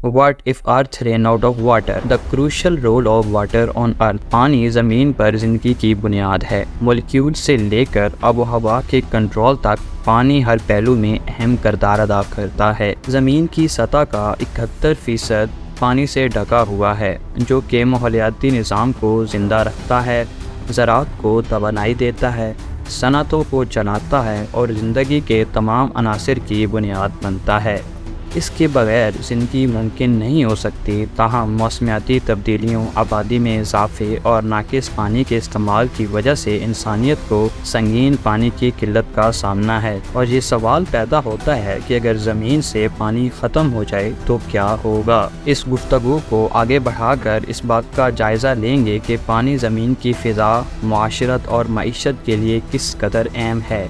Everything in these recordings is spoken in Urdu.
What if Earth ran out of water? The crucial role of water on Earth. پانی زمین پر زندگی کی بنیاد ہے۔ مالیکیول سے لے کر آب و ہوا کے کنٹرول تک پانی ہر پہلو میں اہم کردار ادا کرتا ہے۔ زمین کی سطح کا 71% پانی سے ڈھکا ہوا ہے، جو کہ ماحولیاتی نظام کو زندہ رکھتا ہے، زراعت کو توانائی دیتا ہے، صنعتوں کو چلاتا ہے اور زندگی کے تمام عناصر کی بنیاد بنتا ہے۔ اس کے بغیر زندگی ممکن نہیں ہو سکتی، تاہم موسمیاتی تبدیلیوں، آبادی میں اضافے اور ناقص پانی کے استعمال کی وجہ سے انسانیت کو سنگین پانی کی قلت کا سامنا ہے۔ اور یہ سوال پیدا ہوتا ہے کہ اگر زمین سے پانی ختم ہو جائے تو کیا ہوگا؟ اس گفتگو کو آگے بڑھا کر اس بات کا جائزہ لیں گے کہ پانی زمین کی فضا، معاشرت اور معیشت کے لیے کس قدر اہم ہے۔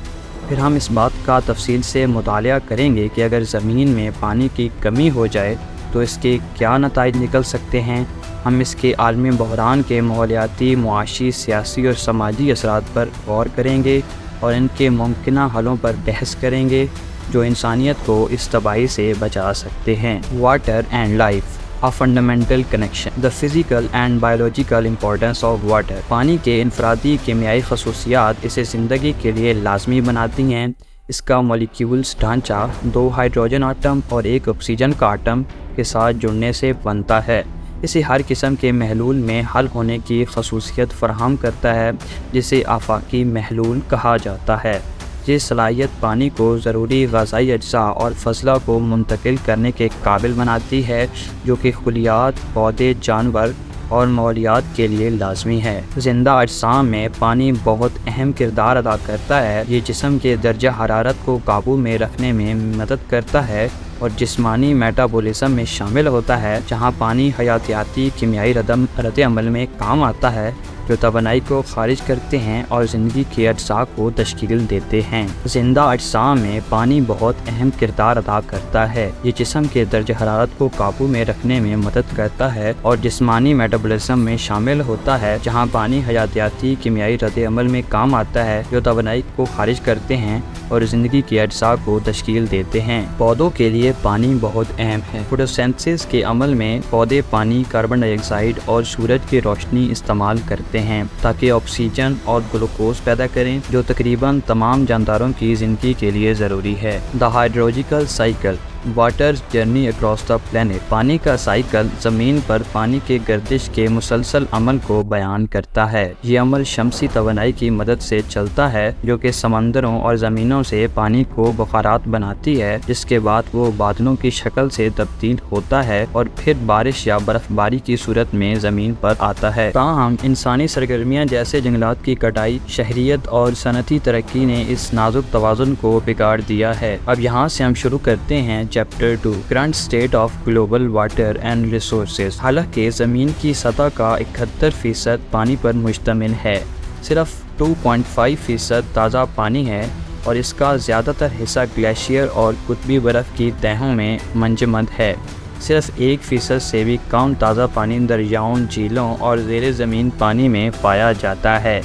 پھر ہم اس بات کا تفصیل سے مطالعہ کریں گے کہ اگر زمین میں پانی کی کمی ہو جائے تو اس کے کیا نتائج نکل سکتے ہیں۔ ہم اس کے عالمی بحران کے ماحولیاتی، معاشی، سیاسی اور سماجی اثرات پر غور کریں گے اور ان کے ممکنہ حلوں پر بحث کریں گے جو انسانیت کو اس تباہی سے بچا سکتے ہیں۔ Water and life, A fundamental connection. The physical and biological importance of water. پانی کے انفرادی کیمیائی خصوصیات اسے زندگی کے لیے لازمی بناتی ہیں۔ اس کا مالیکیولز ڈھانچہ 2 ہائیڈروجن آٹم اور 1 آکسیجن کا آٹم کے ساتھ جڑنے سے بنتا ہے۔ اسے ہر قسم کے محلول میں حل ہونے کی خصوصیت فراہم کرتا ہے، جسے آفاقی محلول کہا جاتا ہے۔ یہ صلاحیت پانی کو ضروری غذائی اجزاء اور فضلہ کو منتقل کرنے کے قابل بناتی ہے، جو کہ خلیات، پودے، جانور اور ماحولیات کے لیے لازمی ہے۔ زندہ اجسام میں پانی بہت اہم کردار ادا کرتا ہے۔ یہ جسم کے درجہ حرارت کو قابو میں رکھنے میں مدد کرتا ہے اور جسمانی میٹابولزم میں شامل ہوتا ہے، جہاں پانی حیاتیاتی کیمیائی رد عمل میں کام آتا ہے جو توانائی کو خارج کرتے ہیں اور زندگی کے اجزاء کو تشکیل دیتے ہیں۔ زندہ اجسام میں پانی بہت اہم کردار ادا کرتا ہے۔ یہ جسم کے درجہ حرارت کو قابو میں رکھنے میں مدد کرتا ہے اور جسمانی میٹابولزم میں شامل ہوتا ہے، جہاں پانی حیاتیاتی کیمیائی رد عمل میں کام آتا ہے جو توانائی کو خارج کرتے ہیں اور زندگی کے اجزاء کو تشکیل دیتے ہیں۔ پودوں کے لیے پانی بہت اہم ہے۔ فوٹوسینتھسس کے عمل میں پودے پانی، کاربن ڈائی آکسائڈ اور سورج کی روشنی استعمال کرتے ہیں تاکہ آکسیجن اور گلوکوز پیدا کریں، جو تقریباً تمام جانداروں کی زندگی کے لیے ضروری ہے۔ The hydrological cycle, water's journey across the planet. پانی کا سائیکل زمین پر پانی کے گردش کے مسلسل عمل کو بیان کرتا ہے۔ یہ عمل شمسی توانائی کی مدد سے چلتا ہے، جو کہ سمندروں اور زمینوں سے پانی کو بخارات بناتی ہے، جس کے بعد وہ بادلوں کی شکل سے تبدیل ہوتا ہے اور پھر بارش یا برف باری کی صورت میں زمین پر آتا ہے۔ تاہم انسانی سرگرمیاں جیسے جنگلات کی کٹائی، شہریت اور صنعتی ترقی نے اس نازک توازن کو بگاڑ دیا ہے۔ اب یہاں سے ہم شروع کرتے ہیں chapter 2، current state of global water and resources. حالانکہ زمین کی سطح کا 71% پانی پر مشتمل ہے، صرف 2.5% تازہ پانی ہے اور اس کا زیادہ تر حصہ گلیشیئر اور قطبی برف کی تہوں میں منجمد ہے۔ صرف 1% سے بھی کم تازہ پانی دریاؤں، جھیلوں اور زیر زمین پانی میں پایا جاتا ہے۔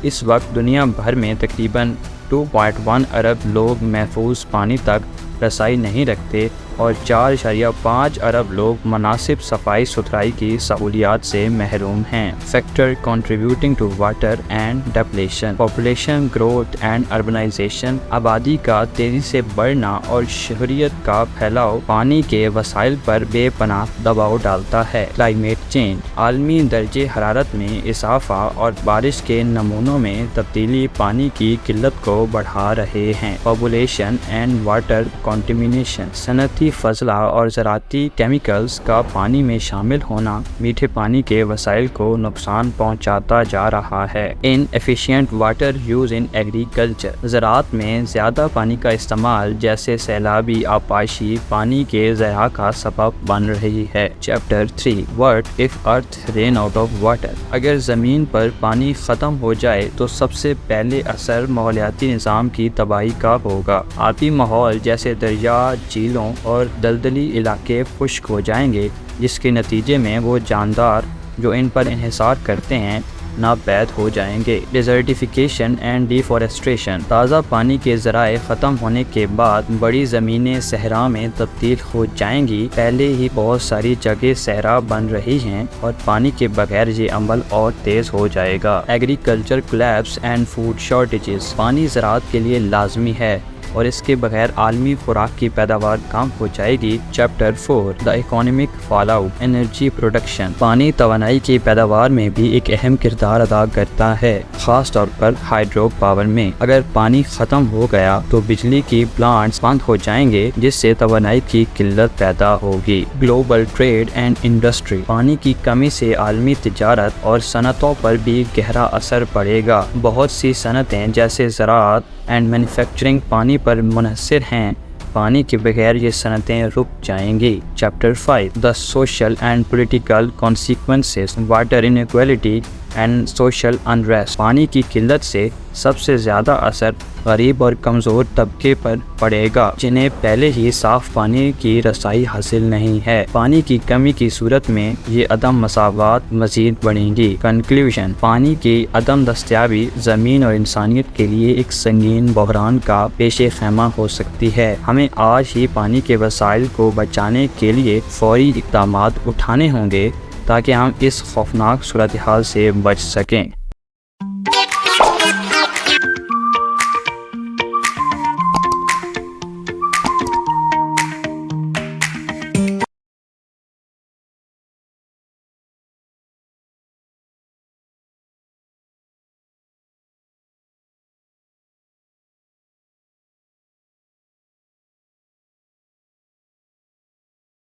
اس وقت دنیا بھر میں تقریباً 2.1 ارب لوگ محفوظ پانی تک رسائی نہیں رکھتے اور 4.5 ارب لوگ مناسب صفائی ستھرائی کی سہولیات سے محروم ہیں۔ Factor contributing to water and depletion, population growth and urbanisation. آبادی کا تیزی سے بڑھنا اور شہریت کا پھیلاؤ پانی کے وسائل پر بے پناہ دباؤ ڈالتا ہے۔ کلائمیٹ چینج، عالمی درجہ حرارت میں اضافہ اور بارش کے نمونوں میں تبدیلی پانی کی قلت کو بڑھا رہے ہیں۔ پاپولیشن اینڈ واٹر کنٹامینیشن، صنعتی فضلہ اور زراعتی کیمیکلز کا پانی میں شامل ہونا میٹھے پانی کے وسائل کو نقصان پہنچاتا جا رہا ہے۔ ان efficient water use in agriculture, زراعت میں زیادہ پانی کا استعمال جیسے سیلابی آبپاشی پانی کے ضیاع کا سبب بن رہی ہے۔ Chapter 3، what if earth ran out of water. اگر زمین پر پانی ختم ہو جائے تو سب سے پہلے اثر ماحولیاتی نظام کی تباہی کا ہوگا۔ آبی ماحول جیسے دریا، جھیلوں اور دلدلی علاقے خشک ہو جائیں گے، جس کے نتیجے میں وہ جاندار جو ان پر انحصار کرتے ہیں ناپید ہو جائیں گے۔ ڈیزرٹیفیکیشن اینڈ ڈیفارسٹریشن، تازہ پانی کے ذرائع ختم ہونے کے بعد بڑی زمینیں صحرا میں تبدیل ہو جائیں گی۔ پہلے ہی بہت ساری جگہ صحرا بن رہی ہیں اور پانی کے بغیر یہ عمل اور تیز ہو جائے گا۔ Agriculture collapse and food shortages, پانی زراعت کے لیے لازمی ہے اور اس کے بغیر عالمی خوراک کی پیداوار کم ہو جائے گی۔ Chapter 4 the economic fall out, energy production, پانی توانائی کی پیداوار میں بھی ایک اہم کردار ادا کرتا ہے، خاص طور پر ہائیڈرو پاور میں۔ اگر پانی ختم ہو گیا تو بجلی کی پلانٹس بند ہو جائیں گے، جس سے توانائی کی قلت پیدا ہوگی۔ گلوبل ٹریڈ اینڈ انڈسٹری، پانی کی کمی سے عالمی تجارت اور صنعتوں پر بھی گہرا اثر پڑے گا۔ بہت سی صنعتیں جیسے زراعت اینڈ مینوفیکچرنگ پانی پر منحصر ہیں، پانی کے بغیر یہ صنعتیں رک جائیں گی۔ Chapter 5 the social and political consequences, water inequality and social unrest, پانی کی قلت سے سب سے زیادہ اثر غریب اور کمزور طبقے پر پڑے گا، جنہیں پہلے ہی صاف پانی کی رسائی حاصل نہیں ہے۔ پانی کی کمی کی صورت میں یہ عدم مساوات مزید بڑھیں گی۔ کنکلیوژن، پانی کی عدم دستیابی زمین اور انسانیت کے لیے ایک سنگین بحران کا پیش خیمہ ہو سکتی ہے۔ ہمیں آج ہی پانی کے وسائل کو بچانے کے لیے فوری اقدامات اٹھانے ہوں گے تاکہ ہم اس خوفناک صورتحال سے بچ سکیں۔